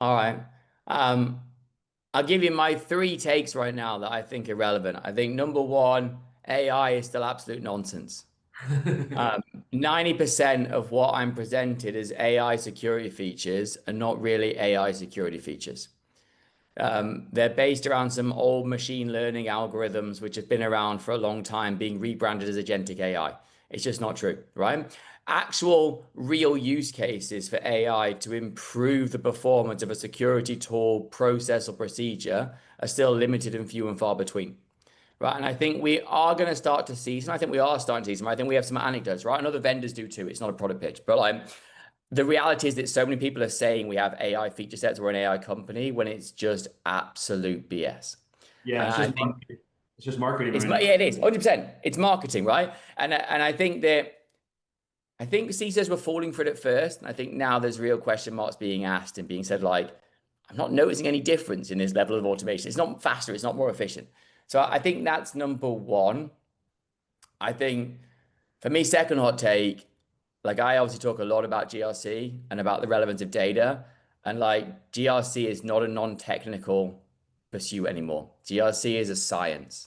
All right. Um, I'll give you my three takes right now that I think are relevant. I think number one, AI is still absolute nonsense. Um, 90% of what I'm presented as AI security features are not really AI security features. They're based around some old machine learning algorithms which have been around for a long time, being rebranded as agentic AI. It's just not true, right? Actual real use cases for AI to improve the performance of a security tool, process, or procedure are still limited and few and far between. Right. And I think we are going to start to see some. I think we are starting to see some. I think we have some anecdotes, right? And other vendors do too. It's not a product pitch, but like the reality is that so many people are saying we have AI feature sets, we're an AI company when it's just absolute BS. Yeah, And it's I just think marketing. It's just marketing it's right now. yeah, it is 100%. It's marketing, right? And I think CISOs were falling for it at first. And I think now there's real question marks being asked and being said, like, I'm not noticing any difference in this level of automation. It's not faster, it's not more efficient. So I think that's number one. I think for me, second hot take, like I obviously talk a lot about GRC and about the relevance of data. And like GRC is not a non-technical pursuit anymore. GRC is a science.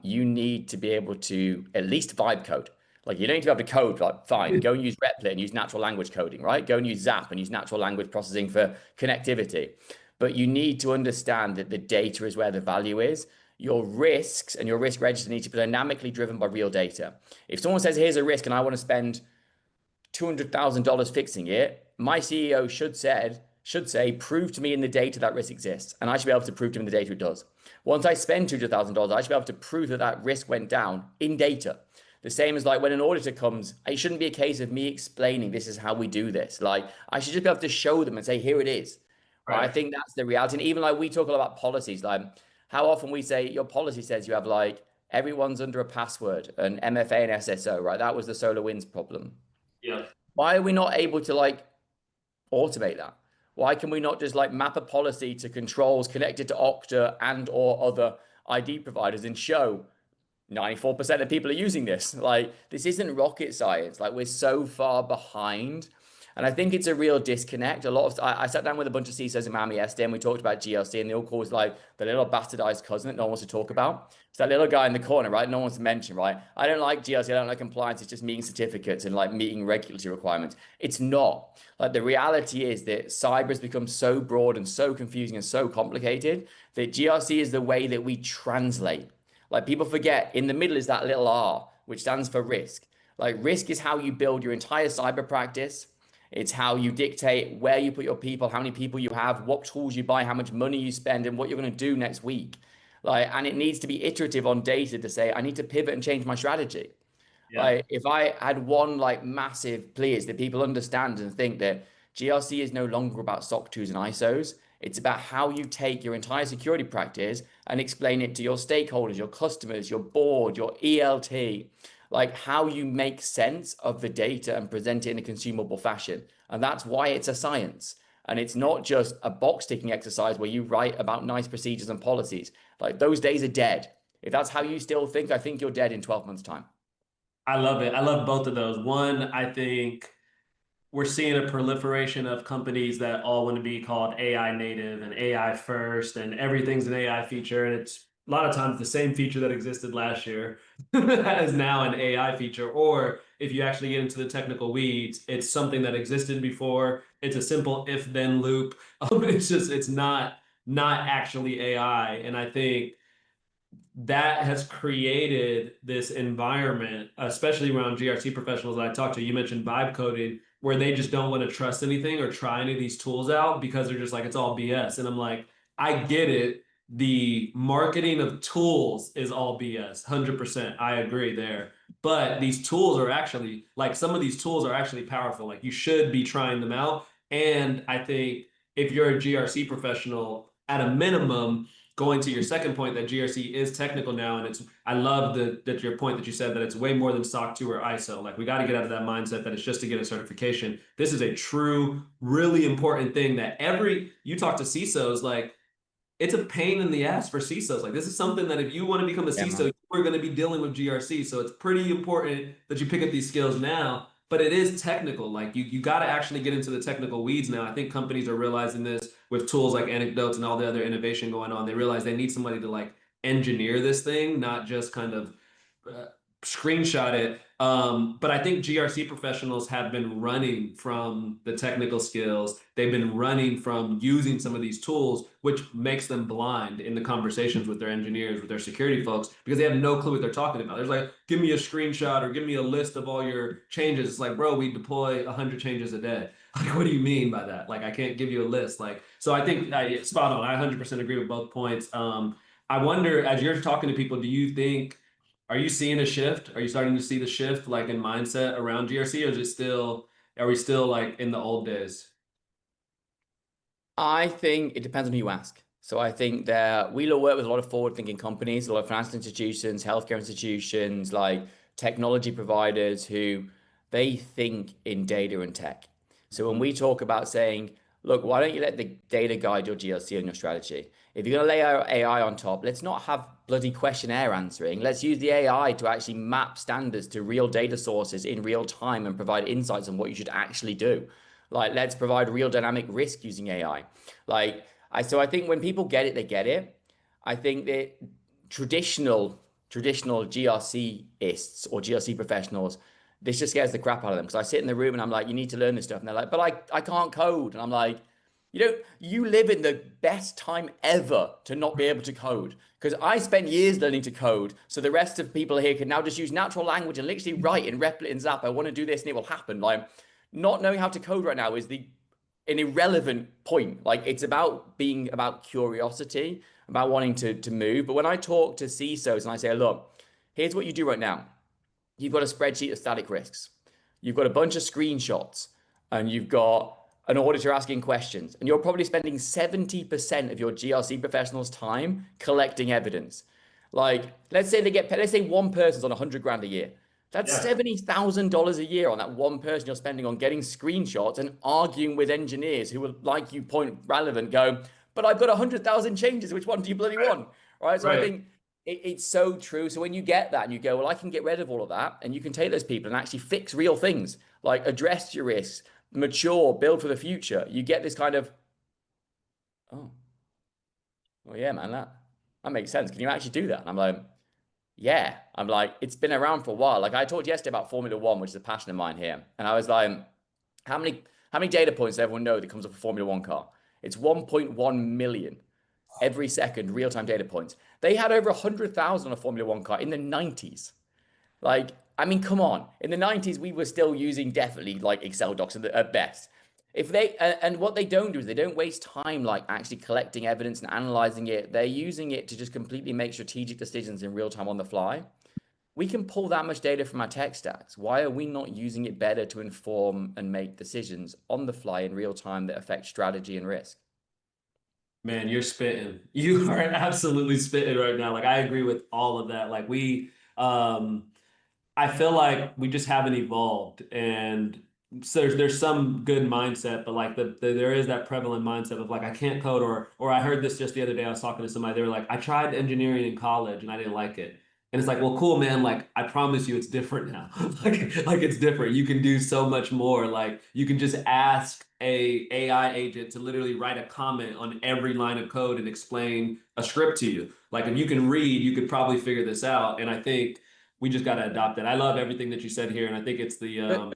You need to be able to at least vibe code. Like you don't need to be able to code, like fine, go and use Replit and use natural language coding, right? Go and use Zap and use natural language processing for connectivity. But you need to understand that the data is where the value is. Your risks and your risk register need to be dynamically driven by real data. If someone says, here's a risk and I want to spend $200,000 fixing it, my CEO should say, prove to me in the data that risk exists. And I should be able to prove to him in the data it does. Once I spend $200,000, I should be able to prove that that risk went down in data. The same as like when an auditor comes, it shouldn't be a case of me explaining this is how we do this. Like I should just be able to show them and say, here it is. Right. I Right. think that's the reality. And even like we talk a lot about policies, like how often we say your policy says you have like everyone's under a password, an MFA and SSO, right? That was the SolarWinds problem. Yeah. Why are we not able to like automate that? Why can we not just like map a policy to controls connected to Okta and or other ID providers and show 94% of people are using this? Like this isn't rocket science. Like we're so far behind. And I think it's a real disconnect. I sat down with a bunch of CISOs in Miami yesterday and we talked about GRC and they all called like the little bastardized cousin that no one wants to talk about. It's that little guy in the corner, right? No one wants to mention, right? I don't like GRC, I don't like compliance. It's just meeting certificates and like meeting regulatory requirements. It's not. Like the reality is that cyber has become so broad and so confusing and so complicated that GRC is the way that we translate. Like people forget in the middle is that little R, which stands for risk. Like risk is how you build your entire cyber practice. It's how you dictate where you put your people, how many people you have, what tools you buy, how much money you spend, and what you're going to do next week. Like, and it needs to be iterative on data to say, I need to pivot and change my strategy. Yeah. Like, if I had one like massive plea is that people understand and think that GRC is no longer about SOC 2s and ISOs. It's about how you take your entire security practice and explain it to your stakeholders, your customers, your board, your ELT, like how you make sense of the data and present it in a consumable fashion. And that's why it's a science. And it's not just a box ticking exercise where you write about nice procedures and policies. Like those days are dead. If that's how you still think, I think you're dead in 12 months' time. I love it. I love both of those. One, I think we're seeing a proliferation of companies that all want to be called AI native and AI first, and everything's an AI feature. And it's a lot of times the same feature that existed last year is now an AI feature. Or if you actually get into the technical weeds, it's something that existed before. It's a simple if-then loop. It's not actually AI. And I think that has created this environment, especially around GRC professionals that I talked to. You mentioned vibe coding, where they just don't want to trust anything or try any of these tools out because they're just like, it's all BS. And I'm like, I get it. The marketing of tools is all BS, 100%. I agree there. But these tools are actually, like, some of these tools are actually powerful. Like, you should be trying them out. And I think if you're a GRC professional, at a minimum, going to your second point that GRC is technical now, and it's I love that your point that you said that it's way more than SOC 2 or ISO. Like we got to get out of that mindset that it's just to get a certification. This is a true, really important thing that you talk to CISOs, like it's a pain in the ass for CISOs. Like this is something that if you want to become a Yeah, CISO, man. you're going to be dealing with GRC. So it's pretty important that you pick up these skills now. but it is technical. Like you got to actually get into the technical weeds now. I think companies are realizing this with tools like Anecdotes and all the other innovation going on. They realize they need somebody to like engineer this thing, not just kind of screenshot it. But I think GRC professionals have been running from the technical skills. They've been running from using some of these tools, which makes them blind in the conversations with their engineers, with their security folks, because they have no clue what they're talking about. There's like, give me a screenshot or give me a list of all your changes. It's like, bro, we deploy 100 changes a day. Like, what do you mean by that? Like, I can't give you a list. Like, so I think spot on. I 100% agree with both points. I wonder, as you're talking to people, do you think, are you seeing a shift? Are you starting to see the shift like in mindset around GRC, or is it still, are we still like in the old days? I think it depends on who you ask. So I think that we work with a lot of forward-thinking companies, a lot of financial institutions, healthcare institutions, like technology providers who they think in data and tech. So when we talk about saying, look, why don't you let the data guide your GRC and your strategy? If you're going to lay our AI on top, let's not have bloody questionnaire answering. Let's use the AI to actually map standards to real data sources in real time and provide insights on what you should actually do. Like, let's provide real dynamic risk using AI. So I think when people get it, they get it. I think that traditional GRCists or GRC professionals, this just scares the crap out of them because I sit in the room and I'm like, you need to learn this stuff. And they're like, but I can't code. And I'm like, you live in the best time ever to not be able to code. Because I spent years learning to code. So the rest of people here can now just use natural language and literally write in Replit and Zap. I want to do this and it will happen. Like, not knowing how to code right now is an irrelevant point. Like, it's about being about curiosity, about wanting to move. But when I talk to CISOs and I say, look, here's what you do right now. You've got a spreadsheet of static risks. You've got a bunch of screenshots and you've got an auditor asking questions. And you're probably spending 70% of your GRC professional's time collecting evidence. Like, let's say one person's on 100 grand a year. That's $70,000 a year on that one person you're spending on getting screenshots and arguing with engineers who will, like you point relevant, go, but I've got 100,000 changes. Which one do you bloody want? Right. So I think it's so true. So when you get that and you go, well, I can get rid of all of that, and you can take those people and actually fix real things, like address your risks, mature, build for the future. You get this kind of, oh, well, yeah, man, that makes sense. Can you actually do that? And I'm like, yeah. I'm like, it's been around for a while. Like, I talked yesterday about Formula One, which is a passion of mine here. And I was like, how many data points does everyone know that comes off a Formula One car? It's 1.1 million every second, real-time data points. They had over 100,000 on a Formula One car in the 90s. Like, I mean, come on. In the 90s, we were still using definitely like Excel docs at best. And what they don't do is they don't waste time like actually collecting evidence and analyzing it. They're using it to just completely make strategic decisions in real time on the fly. We can pull that much data from our tech stacks. Why are we not using it better to inform and make decisions on the fly in real time that affect strategy and risk? Man, you're spitting. You are absolutely spitting right now. Like, I agree with all of that. Like, I feel like we just haven't evolved, and so there's some good mindset, but like there is that prevalent mindset of like, I can't code, or I heard this just the other day. I was talking to somebody. They were like, I tried engineering in college and I didn't like it. And it's like, well, cool, man. Like, I promise you, it's different now. like it's different. You can do so much more. Like, you can just ask a AI agent to literally write a comment on every line of code and explain a script to you. Like, if you can read, you could probably figure this out. And I think we just got to adopt it. I love everything that you said here, and I think it's the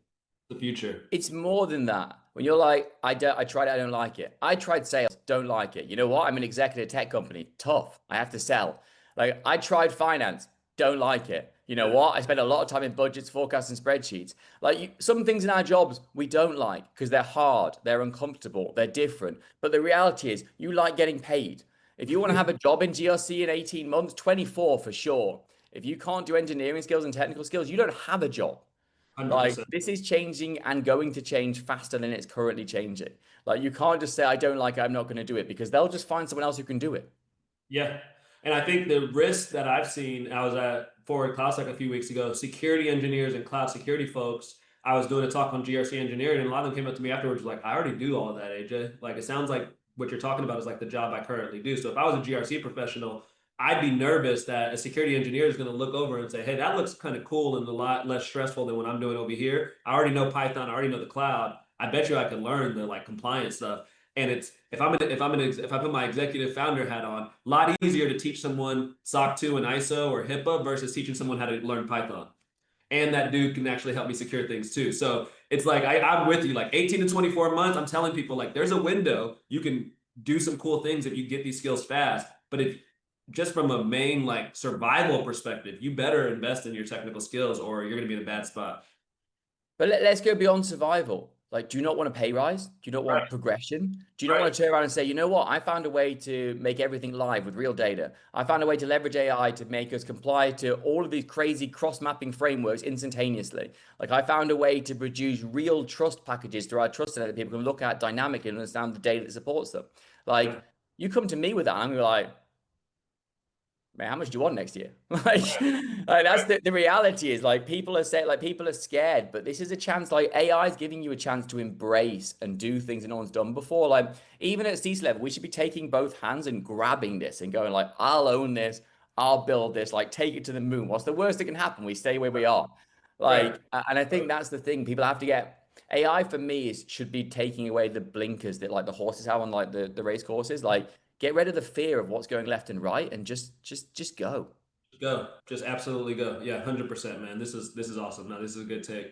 future. It's more than that. When you're like, I tried it, I don't like it. I tried sales, don't like it. You know what? I'm an executive tech company, tough. I have to sell. Like, I tried finance, don't like it. You know what? I spend a lot of time in budgets, forecasts, and spreadsheets. Like, some things in our jobs we don't like because they're hard, they're uncomfortable, they're different. But the reality is, you like getting paid. If you want to have a job in GRC in 18 months, 24 for sure. If you can't do engineering skills and technical skills, you don't have a job. 100%. Like, this is changing and going to change faster than it's currently changing. Like, you can't just say, I don't like it, I'm not going to do it, because they'll just find someone else who can do it. Yeah. And I think the risk that I've seen, I was at Forward Classic a few weeks ago, security engineers and cloud security folks. I was doing a talk on GRC engineering, and a lot of them came up to me afterwards like, I already do all of that, AJ. Like, it sounds like what you're talking about is like the job I currently do. So if I was a GRC professional, I'd be nervous that a security engineer is going to look over and say, hey, that looks kind of cool and a lot less stressful than what I'm doing over here. I already know Python, I already know the cloud. I bet you I can learn the like compliance stuff. And it's if I put my executive founder hat on, a lot easier to teach someone SOC 2 and ISO or HIPAA versus teaching someone how to learn Python. And that dude can actually help me secure things too. So it's like I'm with you, like 18 to 24 months. I'm telling people like there's a window. You can do some cool things if you get these skills fast. But if just from a main like survival perspective, you better invest in your technical skills or you're gonna be in a bad spot. But let's go beyond survival. Like, do you not want a pay rise? Do you not Right. want progression? Do you not Right. want to turn around and say, you know what? I found a way to make everything live with real data. I found a way to leverage AI to make us comply to all of these crazy cross-mapping frameworks instantaneously. Like, I found a way to produce real trust packages through our trust center that people can look at dynamically and understand the data that supports them. Like, Yeah. you come to me with that, and I'm gonna be like, man, how much do you want next year? Like that's the reality is like people are saying like people are scared, but this is a chance. Like AI is giving you a chance to embrace and do things that no one's done before. Like even at C level, we should be taking both hands and grabbing this and going like, I'll own this, I'll build this, like take it to the moon. What's the worst that can happen? We stay where we are. Right. Like, and I think that's the thing. People have to get AI for me is should be taking away the blinkers that like the horses have on like the race courses. Like get rid of the fear of what's going left and right and just go. Go. Just absolutely go. Yeah, 100%, man. This is awesome. No, this is a good take.